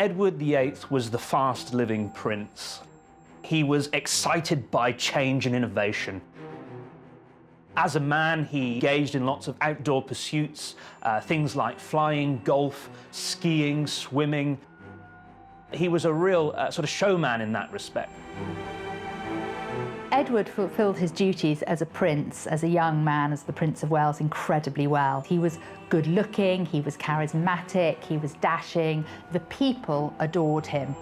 Edward VIII was the fast-living prince. He was excited by change and innovation. As a man, he engaged in lots of outdoor pursuits, things like flying, golf, skiing, swimming. He was a real sort of showman in that respect. Edward fulfilled his duties as a prince, as a young man, as the Prince of Wales, incredibly well. He was good-looking, he was charismatic, he was dashing. The people adored him.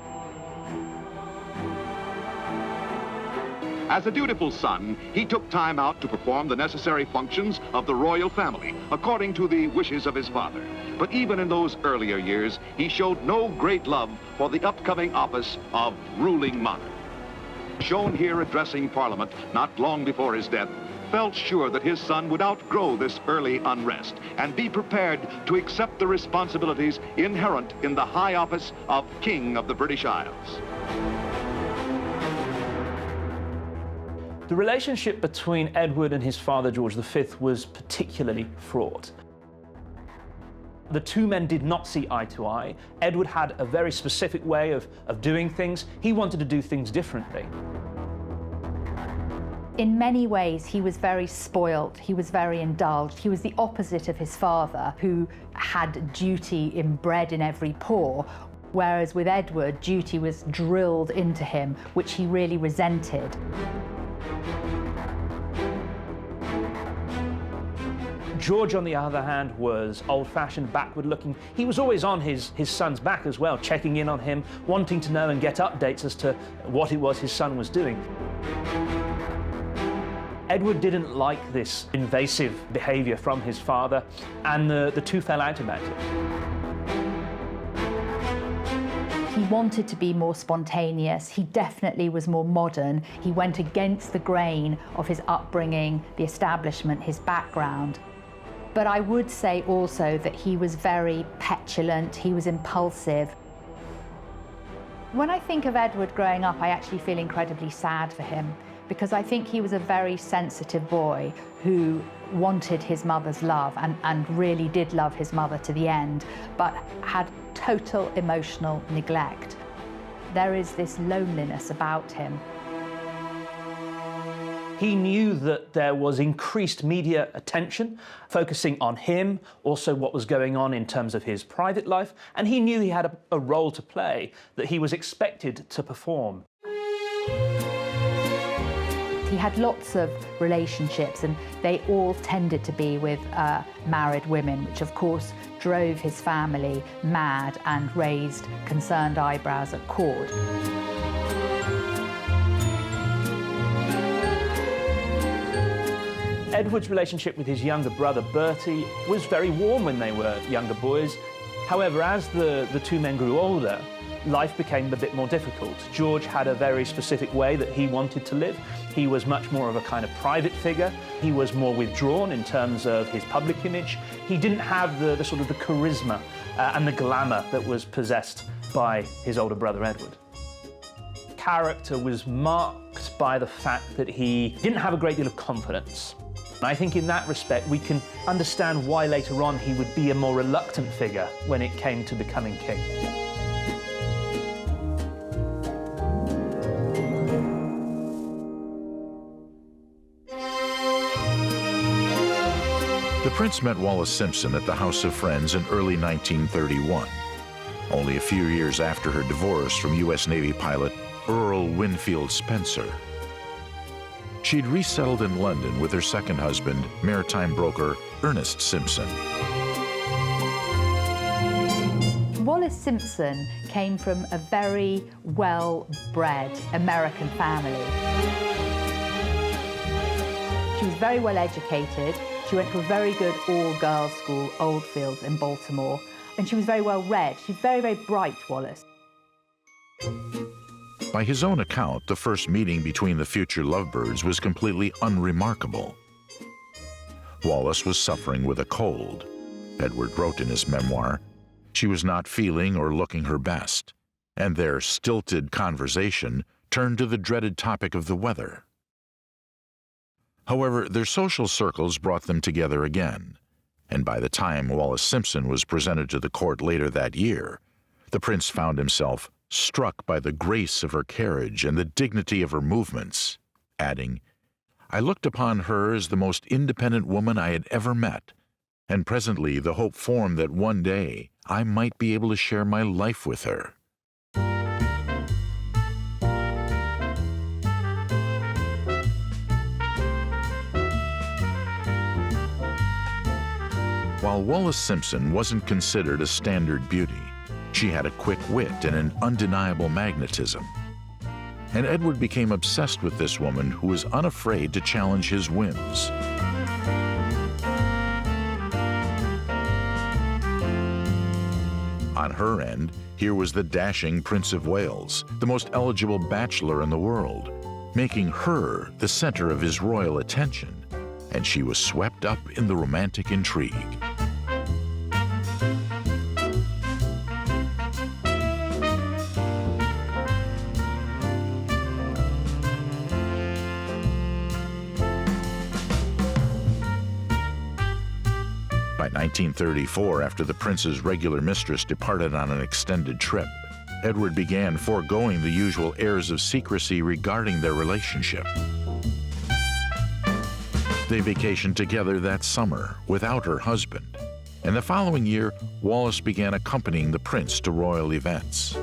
As a dutiful son, he took time out to perform the necessary functions of the royal family, according to the wishes of his father. But even in those earlier years, he showed no great love for the upcoming office of ruling monarch. Shown here addressing Parliament not long before his death, felt sure that his son would outgrow this early unrest and be prepared to accept the responsibilities inherent in the high office of King of the British Isles. The relationship between Edward and his father, George V, was particularly fraught. The two men did not see eye to eye. Edward had a very specific way of doing things. He wanted to do things differently. In many ways, he was very spoilt, he was very indulged. He was the opposite of his father, who had duty inbred in every pore, whereas with Edward, duty was drilled into him, which he really resented. George, on the other hand, was old-fashioned, backward-looking. He was always on his son's back as well, checking in on him, wanting to know and get updates as to what it was his son was doing. Edward didn't like this invasive behavior from his father, and the two fell out about it. He wanted to be more spontaneous. He definitely was more modern. He went against the grain of his upbringing, the establishment, his background. But I would say also that he was very petulant, he was impulsive. When I think of Edward growing up, I actually feel incredibly sad for him, because I think he was a very sensitive boy who wanted his mother's love and really did love his mother to the end, but had total emotional neglect. There is this loneliness about him. He knew that there was increased media attention focusing on him, also what was going on in terms of his private life, and he knew he had a role to play, that he was expected to perform. He had lots of relationships, and they all tended to be with married women, which of course drove his family mad and raised concerned eyebrows at court. Edward's relationship with his younger brother, Bertie, was very warm when they were younger boys. However, as the two men grew older, life became a bit more difficult. George had a very specific way that he wanted to live. He was much more of a kind of private figure. He was more withdrawn in terms of his public image. He didn't have the sort of the charisma and the glamour that was possessed by his older brother, Edward. Character was marked by the fact that he didn't have a great deal of confidence. I think in that respect, we can understand why later on he would be a more reluctant figure when it came to becoming king. The prince met Wallis Simpson at the House of Friends in early 1931, only a few years after her divorce from U.S. Navy pilot Earl Winfield Spencer. She'd resettled in London with her second husband, maritime broker Ernest Simpson. Wallis Simpson came from a very well-bred American family. She was very well educated. She went to a very good all-girls school, Oldfields in Baltimore, and she was very well read. She's very, very bright, Wallis. By his own account, the first meeting between the future lovebirds was completely unremarkable. Wallis was suffering with a cold. Edward wrote in his memoir, she was not feeling or looking her best, and their stilted conversation turned to the dreaded topic of the weather. However, their social circles brought them together again, and by the time Wallis Simpson was presented to the court later that year, The prince found himself struck by the grace of her carriage and the dignity of her movements, adding, "I looked upon her as the most independent woman I had ever met, and presently the hope formed that one day I might be able to share my life with her." While Wallis Simpson wasn't considered a standard beauty, she had a quick wit and an undeniable magnetism. And Edward became obsessed with this woman who was unafraid to challenge his whims. On her end, here was the dashing Prince of Wales, the most eligible bachelor in the world, making her the center of his royal attention, and she was swept up in the romantic intrigue. By 1934, after the prince's regular mistress departed on an extended trip, Edward began foregoing the usual airs of secrecy regarding their relationship. They vacationed together that summer without her husband, and the following year, Wallis began accompanying the prince to royal events.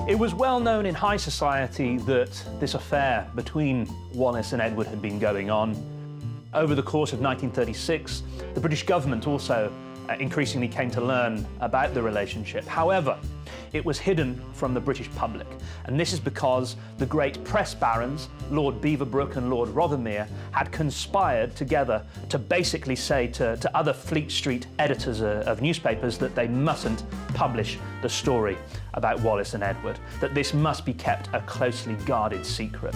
It was well known in high society that this affair between Wallis and Edward had been going on. Over the course of 1936, the British government also increasingly came to learn about the relationship. However, it was hidden from the British public, and this is because the great press barons, Lord Beaverbrook and Lord Rothermere, had conspired together to basically say to other Fleet Street editors of newspapers that they mustn't publish the story about Wallis and Edward, that this must be kept a closely guarded secret.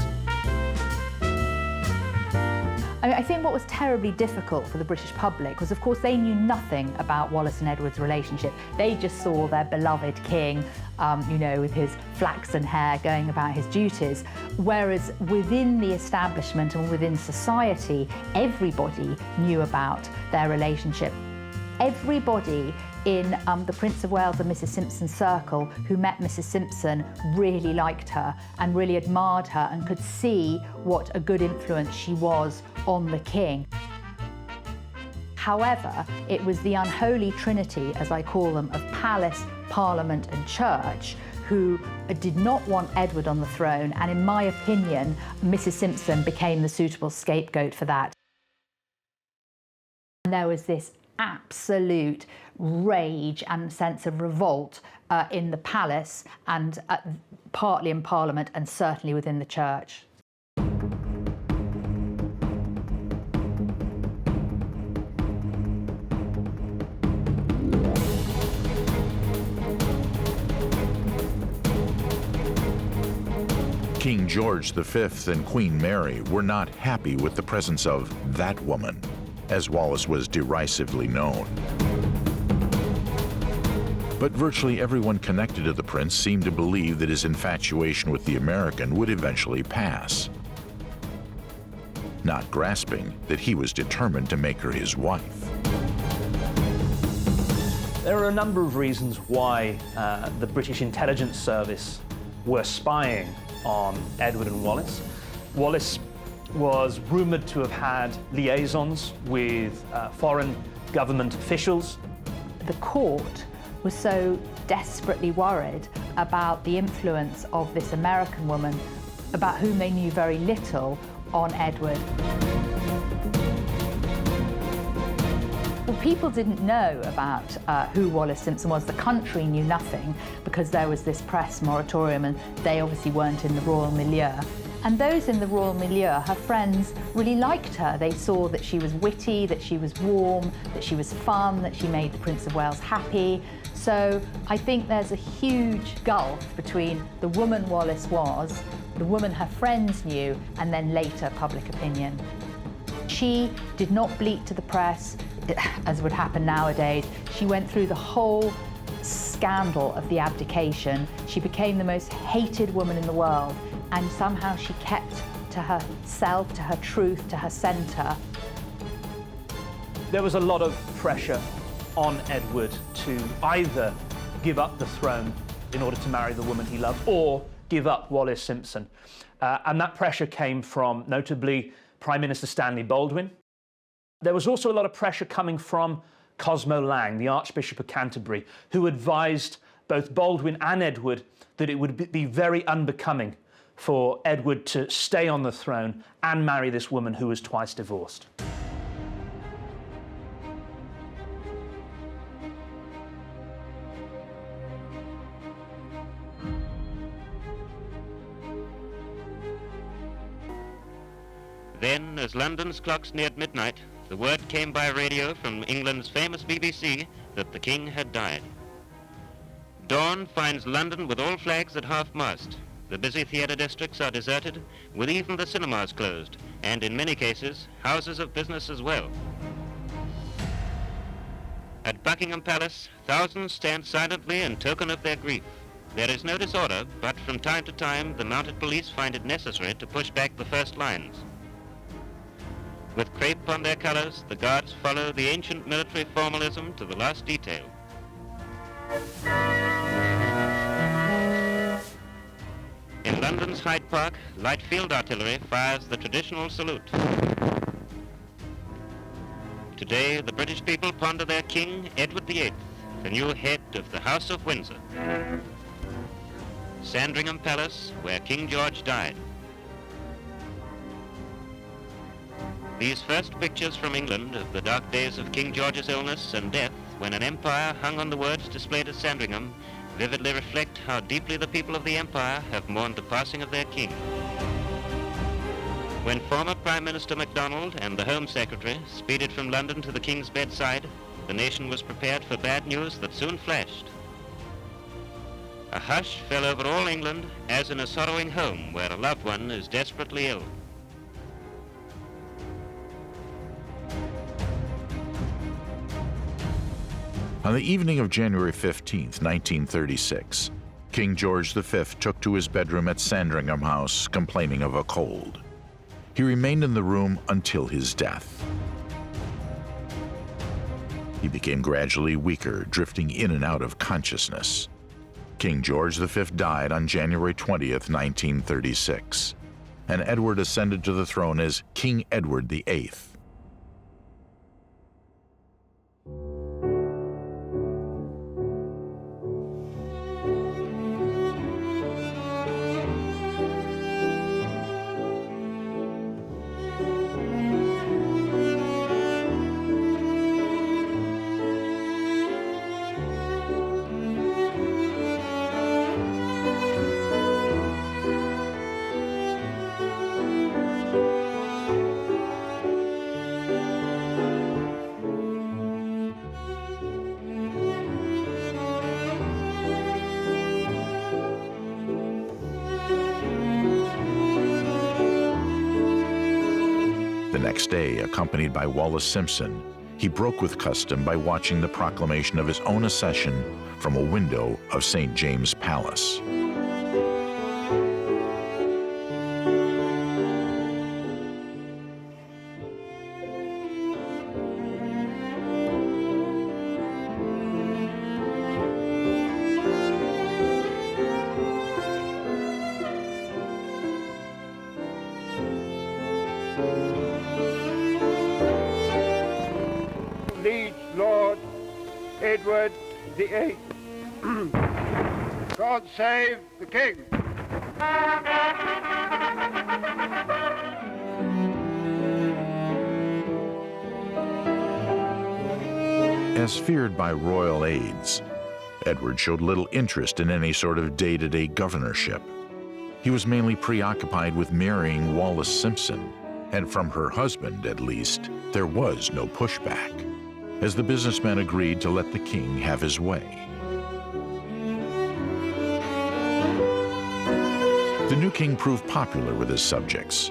I think what was terribly difficult for the British public was, of course, they knew nothing about Wallis and Edward's relationship. They just saw their beloved king, with his flaxen hair going about his duties. Whereas within the establishment and within society, everybody knew about their relationship. Everybody in the Prince of Wales and Mrs. Simpson circle who met Mrs. Simpson really liked her and really admired her and could see what a good influence she was on the king. However, it was the unholy trinity, as I call them, of palace, parliament and church who did not want Edward on the throne, and in my opinion, Mrs. Simpson became the suitable scapegoat for that. And there was this absolute rage and sense of revolt in the palace and partly in Parliament and certainly within the church. King George V and Queen Mary were not happy with the presence of that woman, as Wallis was derisively known. But virtually everyone connected to the prince seemed to believe that his infatuation with the American would eventually pass, not grasping that he was determined to make her his wife. There are a number of reasons why the British intelligence service were spying on Edward and Wallis. Wallis was rumoured to have had liaisons with foreign government officials. The court was so desperately worried about the influence of this American woman, about whom they knew very little, on Edward. Well, people didn't know about who Wallis Simpson was. The country knew nothing because there was this press moratorium and they obviously weren't in the royal milieu. And those in the royal milieu, her friends, really liked her. They saw that she was witty, that she was warm, that she was fun, that she made the Prince of Wales happy. So I think there's a huge gulf between the woman Wallis was, the woman her friends knew, and then later public opinion. She did not bleat to the press, as would happen nowadays. She went through the whole scandal of the abdication. She became the most hated woman in the world, and somehow she kept to herself, to her truth, to her centre. There was a lot of pressure on Edward to either give up the throne in order to marry the woman he loved, or give up Wallis Simpson. And that pressure came from, notably, Prime Minister Stanley Baldwin. There was also a lot of pressure coming from Cosmo Lang, the Archbishop of Canterbury, who advised both Baldwin and Edward that it would be very unbecoming for Edward to stay on the throne and marry this woman who was twice divorced. Then, as London's clocks neared midnight, the word came by radio from England's famous BBC that the King had died. Dawn finds London with all flags at half-mast. The busy theatre districts are deserted, with even the cinemas closed, and in many cases, houses of business as well. At Buckingham Palace, thousands stand silently in token of their grief. There is no disorder, but from time to time, the mounted police find it necessary to push back the first lines. With crepe on their colors, the guards follow the ancient military formalism to the last detail. In London's Hyde Park, light field artillery fires the traditional salute. Today, the British people ponder their King, Edward VIII, the new head of the House of Windsor. Sandringham Palace, where King George died. These first pictures from England of the dark days of King George's illness and death, when an empire hung on the words displayed at Sandringham, vividly reflect how deeply the people of the empire have mourned the passing of their king. When former Prime Minister MacDonald and the Home Secretary speeded from London to the King's bedside, the nation was prepared for bad news that soon flashed. A hush fell over all England, as in a sorrowing home where a loved one is desperately ill. On the evening of January 15, 1936, King George V took to his bedroom at Sandringham House, complaining of a cold. He remained in the room until his death. He became gradually weaker, drifting in and out of consciousness. King George V died on January 20, 1936, and Edward ascended to the throne as King Edward VIII. The next day, accompanied by Wallis Simpson, he broke with custom by watching the proclamation of his own accession from a window of St. James's Palace. Lord Edward VIII. God save the King. As feared by royal aides, Edward showed little interest in any sort of day-to-day governorship. He was mainly preoccupied with marrying Wallis Simpson, and from her husband, at least, there was no pushback, as the businessman agreed to let the king have his way. The new king proved popular with his subjects,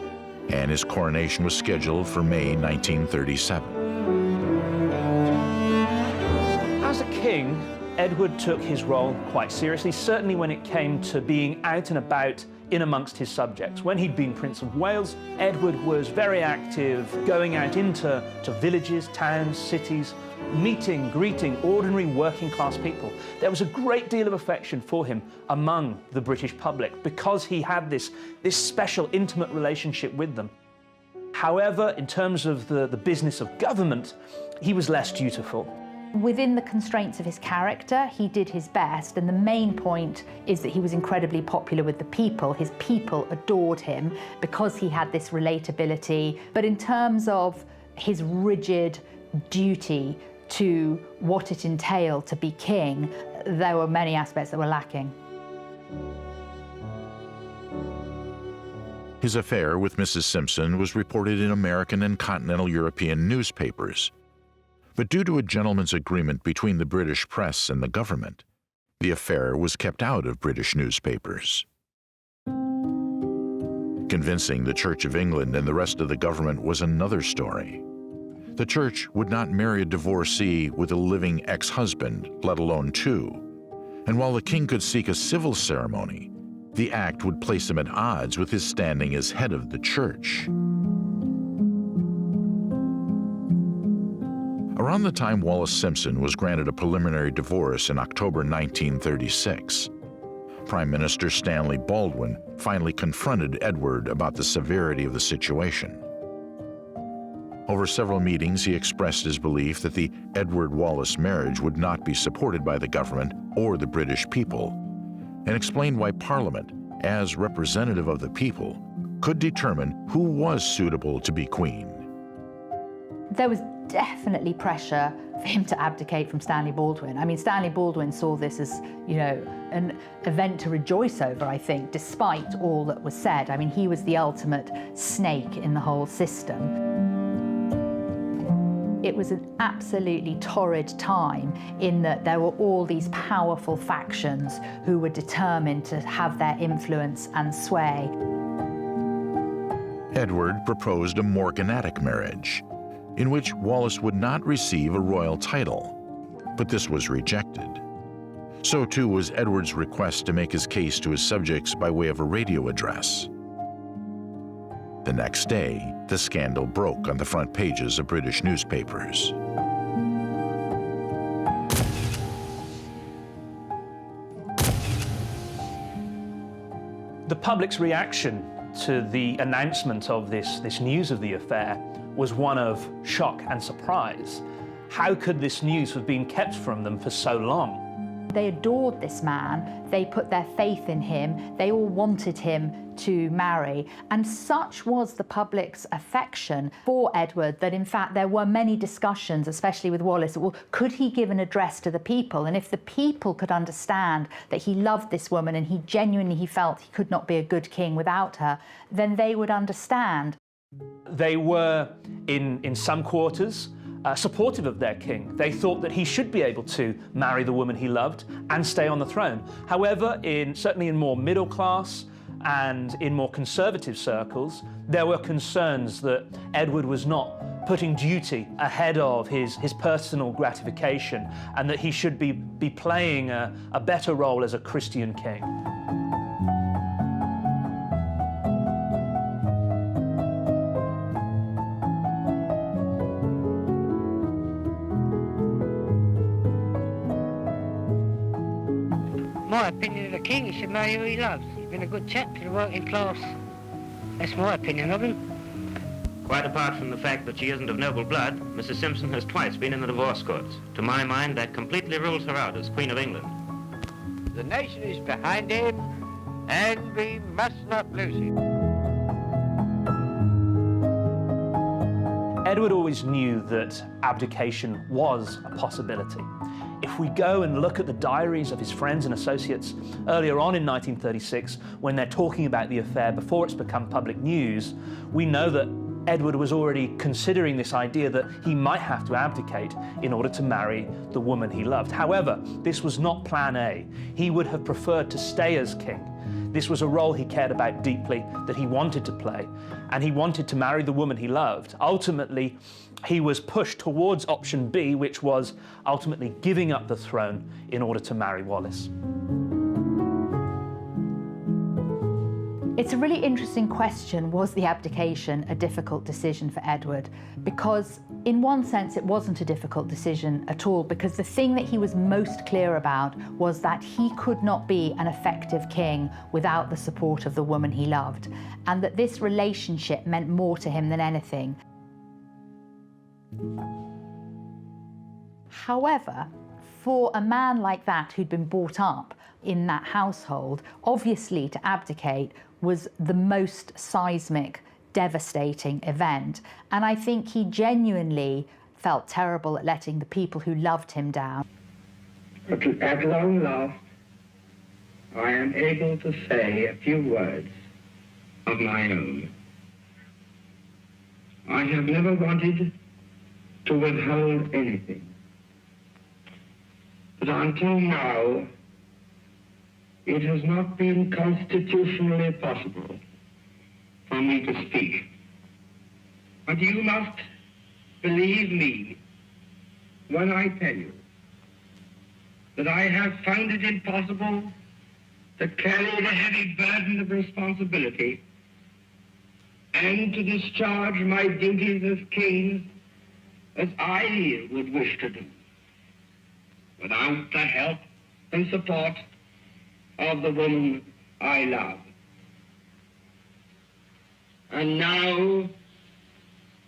and his coronation was scheduled for May 1937. As a king, Edward took his role quite seriously, certainly when it came to being out and about in amongst his subjects. When he'd been Prince of Wales, Edward was very active, going out into villages, towns, cities, meeting, greeting ordinary working class people. There was a great deal of affection for him among the British public because he had this special, intimate relationship with them. However, in terms of the business of government, he was less dutiful. Within the constraints of his character, he did his best, and the main point is that he was incredibly popular with the people. His people adored him because he had this relatability. But in terms of his rigid duty to what it entailed to be king, there were many aspects that were lacking. His affair with Mrs. Simpson was reported in American and continental European newspapers. But due to a gentleman's agreement between the British press and the government, the affair was kept out of British newspapers. Convincing the Church of England and the rest of the government was another story. The Church would not marry a divorcee with a living ex-husband, let alone two. And while the king could seek a civil ceremony, the act would place him at odds with his standing as head of the Church. Around the time Wallis Simpson was granted a preliminary divorce in October 1936, Prime Minister Stanley Baldwin finally confronted Edward about the severity of the situation. Over several meetings, he expressed his belief that the Edward-Wallis marriage would not be supported by the government or the British people, and explained why Parliament, as representative of the people, could determine who was suitable to be queen. There was definitely pressure for him to abdicate from Stanley Baldwin. I mean, Stanley Baldwin saw this as, you know, an event to rejoice over, I think, despite all that was said. I mean, he was the ultimate snake in the whole system. It was an absolutely torrid time in that there were all these powerful factions who were determined to have their influence and sway. Edward proposed a morganatic marriage, in which Wallis would not receive a royal title, but this was rejected. So too was Edward's request to make his case to his subjects by way of a radio address. The next day, the scandal broke on the front pages of British newspapers. The public's reaction to the announcement of this news of the affair was one of shock and surprise. How could this news have been kept from them for so long? They adored this man, they put their faith in him, they all wanted him to marry, and such was the public's affection for Edward that in fact there were many discussions, especially with Wallis, well, could he give an address to the people? And if the people could understand that he loved this woman and he genuinely felt he could not be a good king without her, then they would understand. They were, in some quarters, supportive of their king. They thought that he should be able to marry the woman he loved and stay on the throne. However, certainly in more middle class and in more conservative circles, there were concerns that Edward was not putting duty ahead of his personal gratification, and that he should be playing a better role as a Christian king. My opinion of the king, he should marry who he loves. He's been a good chap to the working class. That's my opinion of him. Quite apart from the fact that she isn't of noble blood, Mrs. Simpson has twice been in the divorce courts. To my mind, that completely rules her out as Queen of England. The nation is behind him, and we must not lose him. Edward always knew that abdication was a possibility. If we go and look at the diaries of his friends and associates earlier on in 1936, when they're talking about the affair before it's become public news, we know that Edward was already considering this idea that he might have to abdicate in order to marry the woman he loved. However, this was not plan A. He would have preferred to stay as king. This was a role he cared about deeply, that he wanted to play, and he wanted to marry the woman he loved. Ultimately, he was pushed towards option B, which was ultimately giving up the throne in order to marry Wallis. It's a really interesting question. Was the abdication a difficult decision for Edward? Because in one sense it wasn't a difficult decision at all, because the thing that he was most clear about was that he could not be an effective king without the support of the woman he loved, and that this relationship meant more to him than anything. However, for a man like that who'd been brought up in that household, obviously to abdicate was the most seismic, devastating event. And I think he genuinely felt terrible at letting the people who loved him down. But at long last, I am able to say a few words of my own. I have never wanted to withhold anything. But until now, it has not been constitutionally possible for me to speak. But you must believe me when I tell you that I have found it impossible to carry the heavy burden of responsibility and to discharge my duties as king as I would wish to do, without the help and support of the woman I love. And now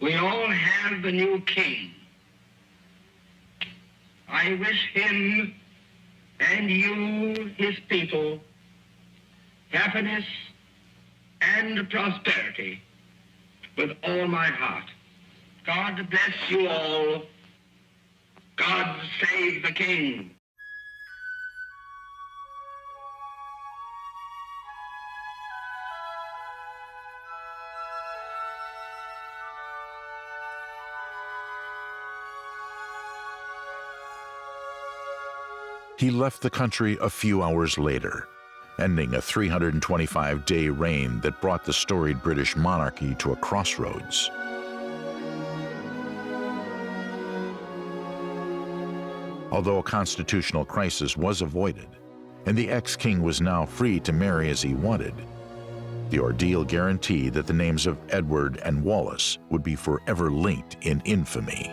we all have the new king. I wish him and you, his people, happiness and prosperity with all my heart. God bless you all. God save the king. He left the country a few hours later, ending a 325-day reign that brought the storied British monarchy to a crossroads. Although a constitutional crisis was avoided, and the ex-king was now free to marry as he wanted, the ordeal guaranteed that the names of Edward and Wallis would be forever linked in infamy.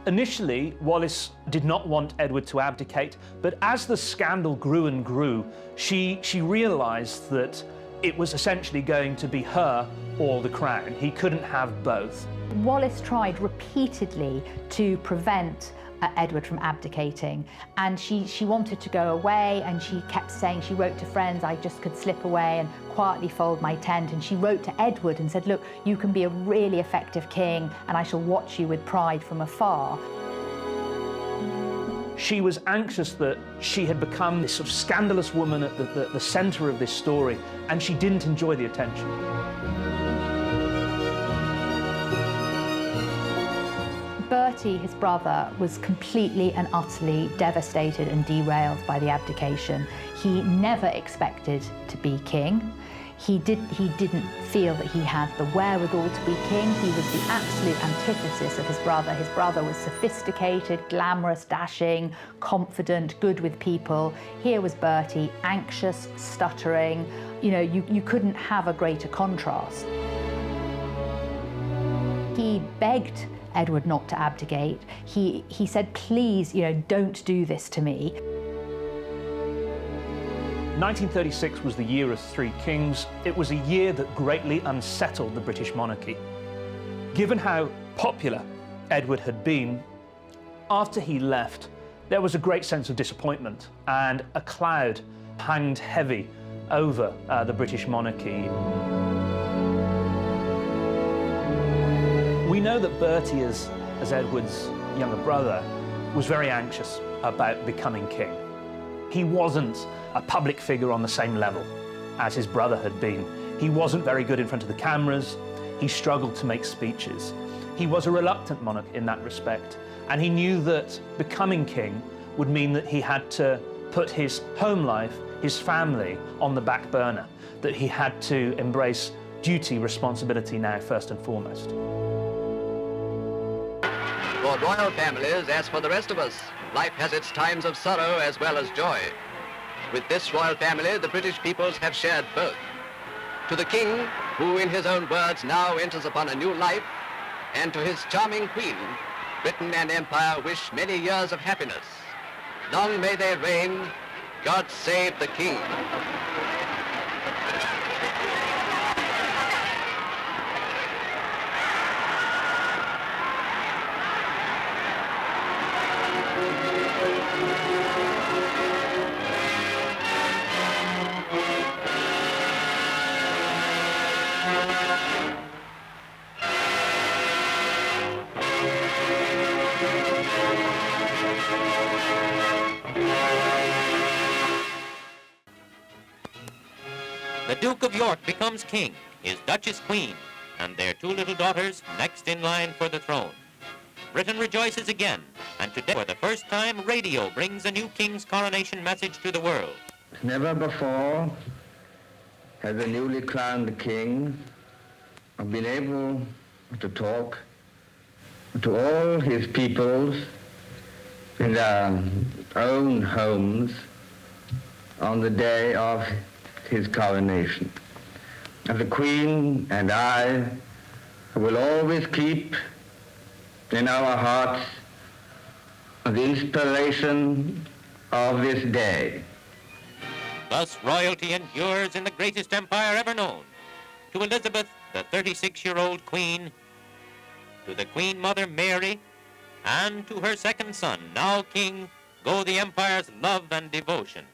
Initially, Wallis did not want Edward to abdicate, but as the scandal grew and grew, she realized that it was essentially going to be her or the crown. He couldn't have both. Wallis tried repeatedly to prevent Edward from abdicating, and she wanted to go away, and she kept saying, she wrote to friends, I just could slip away and quietly fold my tent, and she wrote to Edward and said, look, you can be a really effective king and I shall watch you with pride from afar. She was anxious that she had become this sort of scandalous woman at the center of this story, and she didn't enjoy the attention. Bertie, his brother, was completely and utterly devastated and derailed by the abdication. He never expected to be king. He didn't feel that he had the wherewithal to be king. He was the absolute antithesis of his brother. His brother was sophisticated, glamorous, dashing, confident, good with people. Here was Bertie, anxious, stuttering. You know, you couldn't have a greater contrast. He begged Edward not to abdicate. He said, please, you know, don't do this to me. 1936 was the year of three kings. It was a year that greatly unsettled the British monarchy. Given how popular Edward had been, after he left, there was a great sense of disappointment, and a cloud hanged heavy over the British monarchy. We know that Bertie, as Edward's younger brother, was very anxious about becoming king. He wasn't a public figure on the same level as his brother had been. He wasn't very good in front of the cameras. He struggled to make speeches. He was a reluctant monarch in that respect, and he knew that becoming king would mean that he had to put his home life, his family, on the back burner, that he had to embrace duty, responsibility now first and foremost. For royal families, as for the rest of us, life has its times of sorrow as well as joy. with this royal family, the British peoples have shared both. To the king, who in his own words now enters upon a new life, and to his charming queen, Britain and Empire wish many years of happiness. Long may they reign. God save the king. The Duke of York becomes king, his Duchess queen, and their two little daughters next in line for the throne. Britain rejoices again, and today, for the first time, radio brings a new king's coronation message to the world. Never before has a newly crowned king been able to talk to all his peoples in their own homes on the day of his coronation. And the Queen and I will always keep in our hearts the inspiration of this day. Thus royalty endures in the greatest empire ever known. To Elizabeth, the 36-year-old queen, to the Queen Mother Mary, and to her second son, now king, go the empire's love and devotion.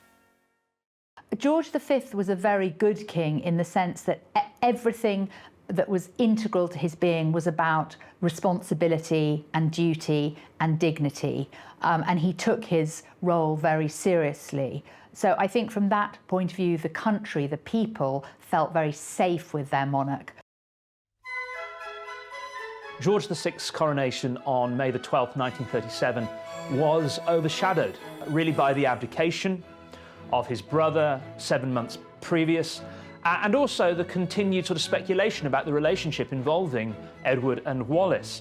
George V was a very good king in the sense that everything that was integral to his being was about responsibility and duty and dignity, and he took his role very seriously. So I think from that point of view, the country, the people, felt very safe with their monarch. George VI's coronation on May the 12th, 1937 was overshadowed really by the abdication of his brother 7 months previous, and also the continued sort of speculation about the relationship involving Edward and Wallis.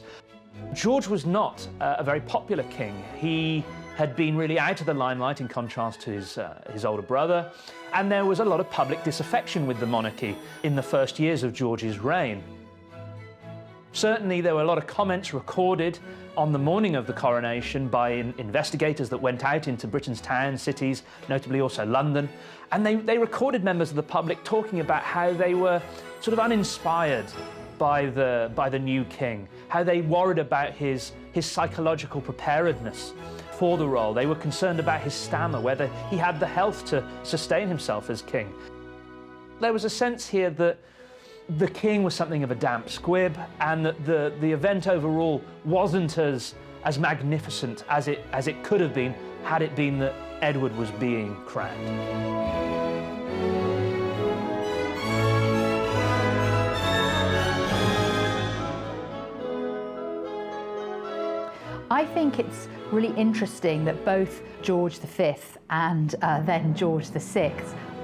George was not a very popular king. He had been really out of the limelight in contrast to his older brother, and there was a lot of public disaffection with the monarchy in the first years of George's reign. Certainly there were a lot of comments recorded on the morning of the coronation by investigators that went out into Britain's towns, cities, notably also London, and they recorded members of the public talking about how they were sort of uninspired by the new king, how they worried about his psychological preparedness for the role. They were concerned about his stammer, whether he had the health to sustain himself as king. There was a sense here that the king was something of a damp squib, and that the event overall wasn't as magnificent as it could have been had it been that Edward was being crowned. I think it's really interesting that both George V and then George VI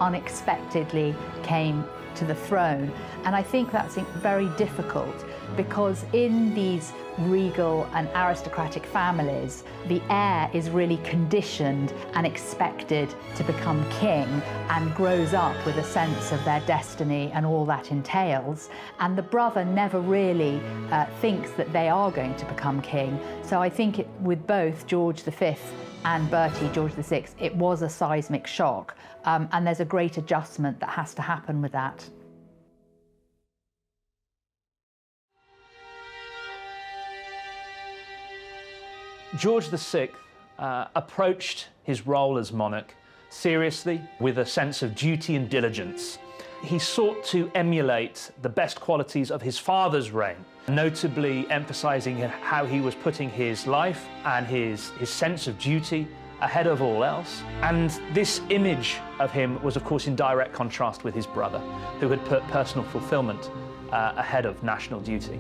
unexpectedly came to the throne, and I think that's very difficult because in these regal and aristocratic families, the heir is really conditioned and expected to become king and grows up with a sense of their destiny and all that entails, and the brother never really thinks that they are going to become king. So I think with both George V and Bertie, George VI, it was a seismic shock, and there's a great adjustment that has to happen with that. George VI approached his role as monarch seriously, with a sense of duty and diligence. He sought to emulate the best qualities of his father's reign, notably emphasising how he was putting his life and his sense of duty ahead of all else. And this image of him was, of course, in direct contrast with his brother, who had put personal fulfilment ahead of national duty.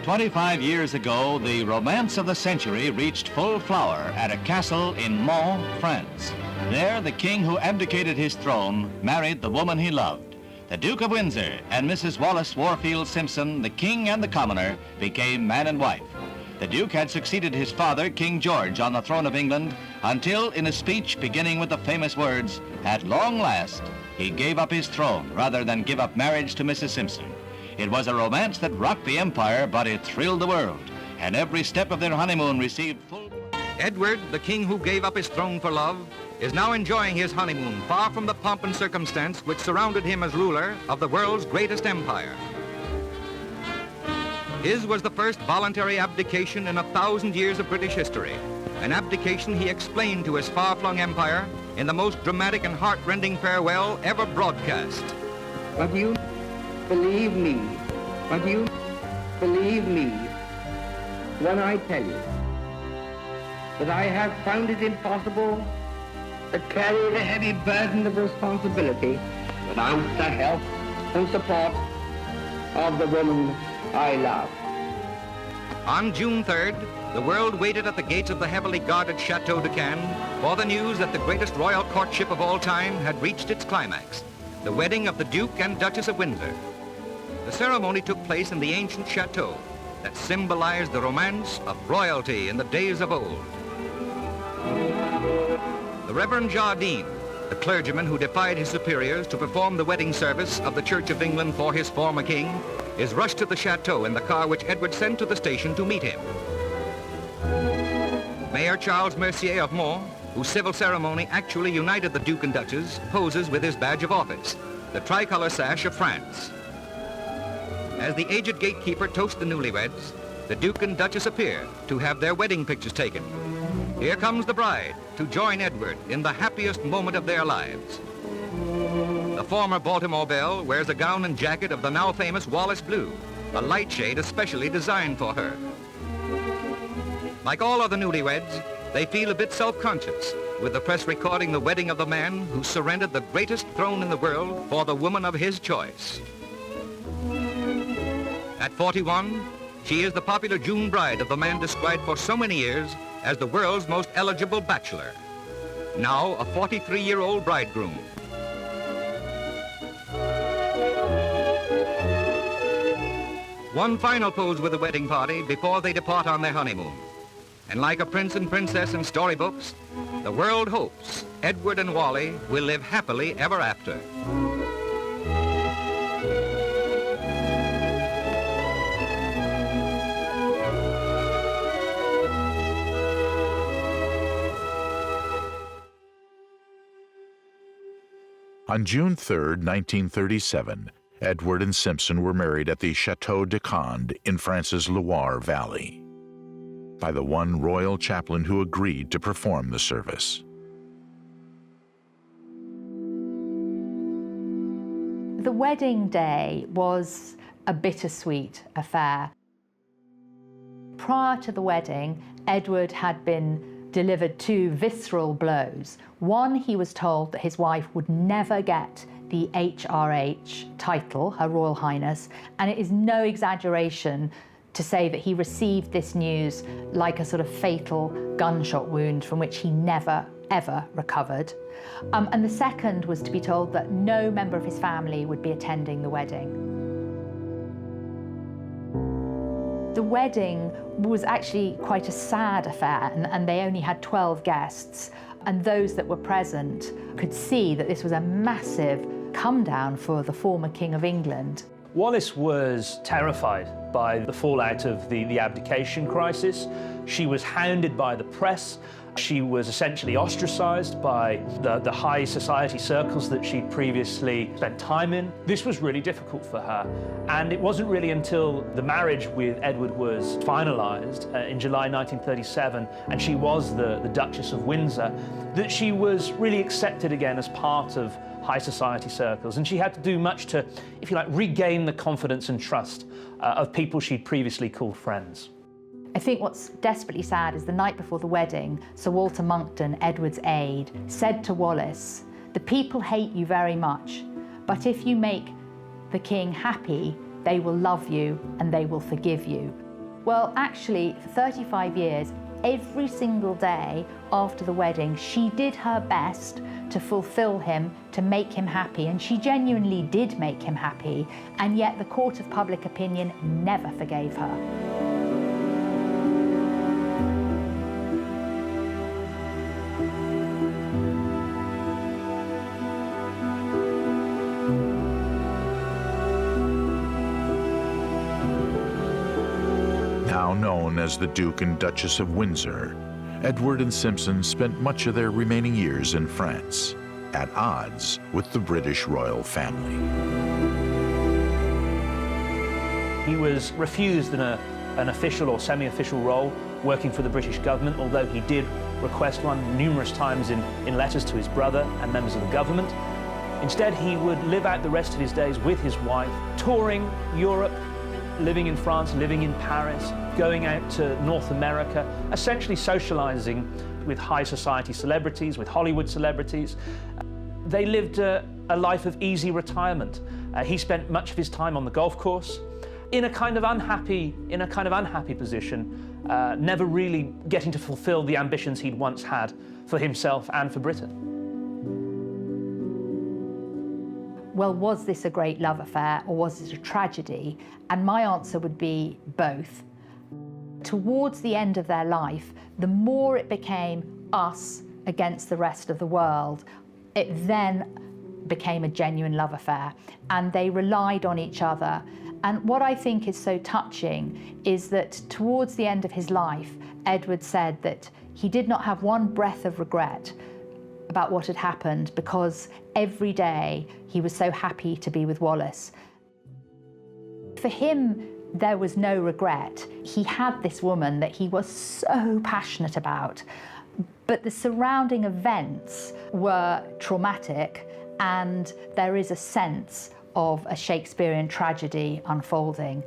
"25 years ago, the romance of the century reached full flower at a castle in Mans, France. There, the king who abdicated his throne married the woman he loved. The Duke of Windsor and Mrs. Wallis Warfield Simpson, the king and the commoner, became man and wife. The Duke had succeeded his father, King George, on the throne of England until, in a speech beginning with the famous words, "At long last," he gave up his throne rather than give up marriage to Mrs. Simpson. It was a romance that rocked the empire, but it thrilled the world, and every step of their honeymoon received full... Edward, the king who gave up his throne for love, is now enjoying his honeymoon far from the pomp and circumstance which surrounded him as ruler of the world's greatest empire. His was the first voluntary abdication in 1,000 years of British history, an abdication he explained to his far-flung empire in the most dramatic and heart-rending farewell ever broadcast. But you believe me, when I tell you that I have found it impossible to carry the heavy burden of responsibility without the help and support of the woman I love. On June 3rd, the world waited at the gates of the heavily guarded Chateau de Cannes for the news that the greatest royal courtship of all time had reached its climax, the wedding of the Duke and Duchess of Windsor. The ceremony took place in the ancient chateau that symbolized the romance of royalty in the days of old. The Reverend Jardine, the clergyman who defied his superiors to perform the wedding service of the Church of England for his former king, is rushed to the chateau in the car which Edward sent to the station to meet him. Mayor Charles Mercier of Mons, whose civil ceremony actually united the Duke and Duchess, poses with his badge of office, the tricolour sash of France. As the aged gatekeeper toasts the newlyweds, the Duke and Duchess appear to have their wedding pictures taken. Here comes the bride to join Edward in the happiest moment of their lives. The former Baltimore belle wears a gown and jacket of the now famous Wallis blue, a light shade especially designed for her. Like all other newlyweds, they feel a bit self-conscious, with the press recording the wedding of the man who surrendered the greatest throne in the world for the woman of his choice. At 41, she is the popular June bride of the man described for so many years as the world's most eligible bachelor. Now a 43-year-old bridegroom. One final pose with the wedding party before they depart on their honeymoon. And like a prince and princess in storybooks, the world hopes Edward and Wally will live happily ever after. On June 3, 1937, Edward and Simpson were married at the Chateau de Cannes in France's Loire Valley by the one royal chaplain who agreed to perform the service. The wedding day was a bittersweet affair. Prior to the wedding, Edward had been delivered two visceral blows. One, he was told that his wife would never get the HRH title, Her Royal Highness, and it is no exaggeration to say that he received this news like a sort of fatal gunshot wound from which he never, ever recovered. And the second was to be told that no member of his family would be attending the wedding. The wedding was actually quite a sad affair, and they only had 12 guests, and those that were present could see that this was a massive come down for the former King of England. Wallis was terrified by the fallout of the abdication crisis. She was hounded by the press. She was essentially ostracized by the high society circles that she'd previously spent time in. This was really difficult for her. And it wasn't really until the marriage with Edward was finalized in July 1937, and she was the Duchess of Windsor, that she was really accepted again as part of high society circles. And she had to do much to, if you like, regain the confidence and trust of people she'd previously called friends. I think what's desperately sad is the night before the wedding, Sir Walter Monckton, Edward's aide, said to Wallis, "The people hate you very much, but if you make the king happy, they will love you and they will forgive you." Well, actually, for 35 years, every single day after the wedding, she did her best to fulfill him, to make him happy, and she genuinely did make him happy, and yet the court of public opinion never forgave her. Now known as the Duke and Duchess of Windsor, Edward and Simpson spent much of their remaining years in France, at odds with the British royal family. He was refused an official or semi-official role working for the British government, although he did request one numerous times in letters to his brother and members of the government. Instead, he would live out the rest of his days with his wife, touring Europe, living in France, living in Paris, going out to North America, essentially socializing with high society celebrities, with Hollywood celebrities. They lived a life of easy retirement. He spent much of his time on the golf course, in a kind of unhappy position, never really getting to fulfill the ambitions he'd once had for himself and for Britain. Well, was this a great love affair or was it a tragedy? And my answer would be both. Towards the end of their life, the more it became us against the rest of the world, it then became a genuine love affair, and they relied on each other. And what I think is so touching is that towards the end of his life, Edward said that he did not have one breath of regret about what had happened, because every day he was so happy to be with Wallis. For him, there was no regret. He had this woman that he was so passionate about, but the surrounding events were traumatic, and there is a sense of a Shakespearean tragedy unfolding.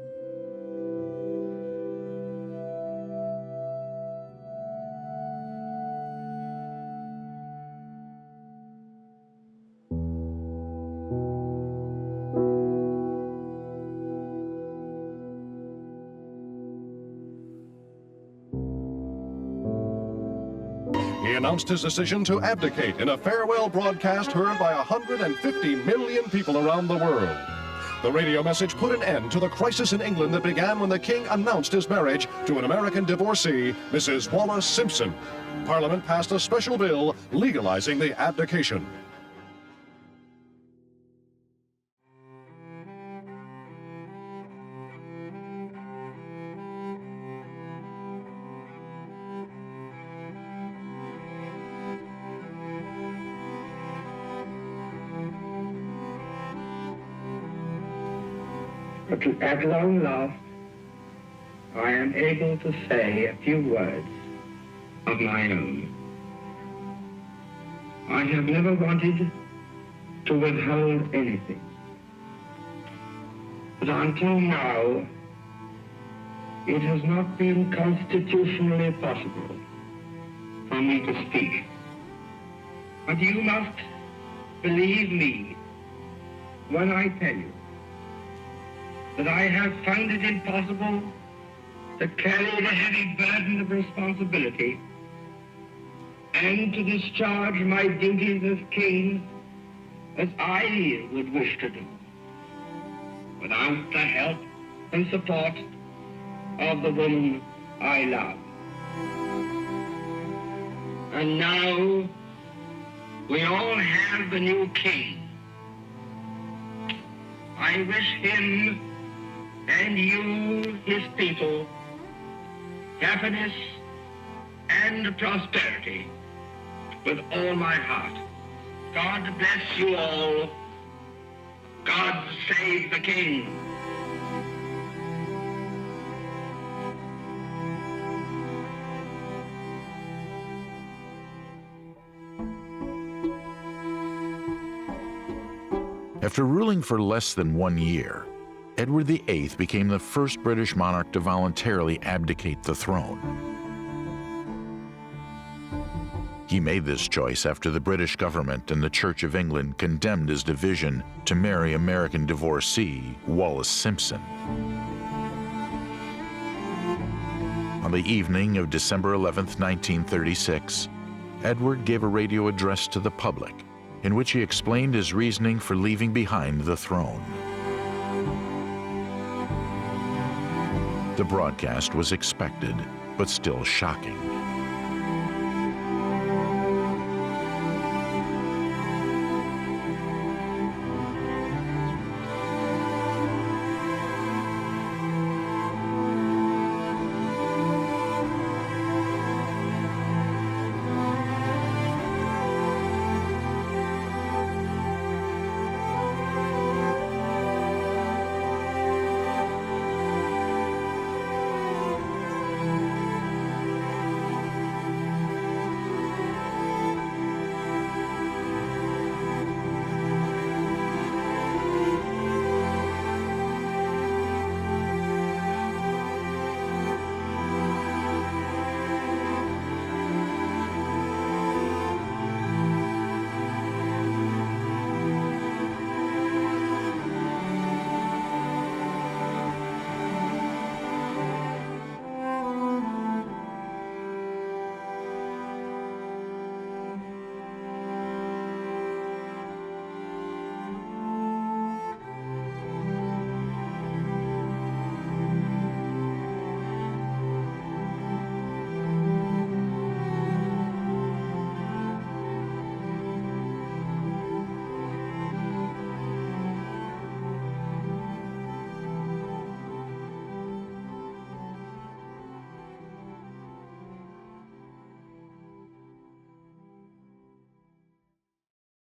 He announced his decision to abdicate in a farewell broadcast heard by 150 million people around the world. The radio message put an end to the crisis in England that began when the king announced his marriage to an American divorcee, Mrs. Wallis Simpson. Parliament passed a special bill legalizing the abdication. But at long last, I am able to say a few words of my own. I have never wanted to withhold anything. But until now, it has not been constitutionally possible for me to speak. But you must believe me when I tell you that I have found it impossible to carry the heavy burden of responsibility and to discharge my duties as king as I would wish to do, without the help and support of the woman I love. And now we all have the new king. I wish him and you, his people, happiness and prosperity with all my heart. God bless you all. God save the king. After ruling for less than 1 year, Edward VIII became the first British monarch to voluntarily abdicate the throne. He made this choice after the British government and the Church of England condemned his decision to marry American divorcee Wallis Simpson. On On the evening of December 11, 1936, Edward gave a radio address to the public in which he explained his reasoning for leaving behind the throne. The broadcast was expected, but still shocking.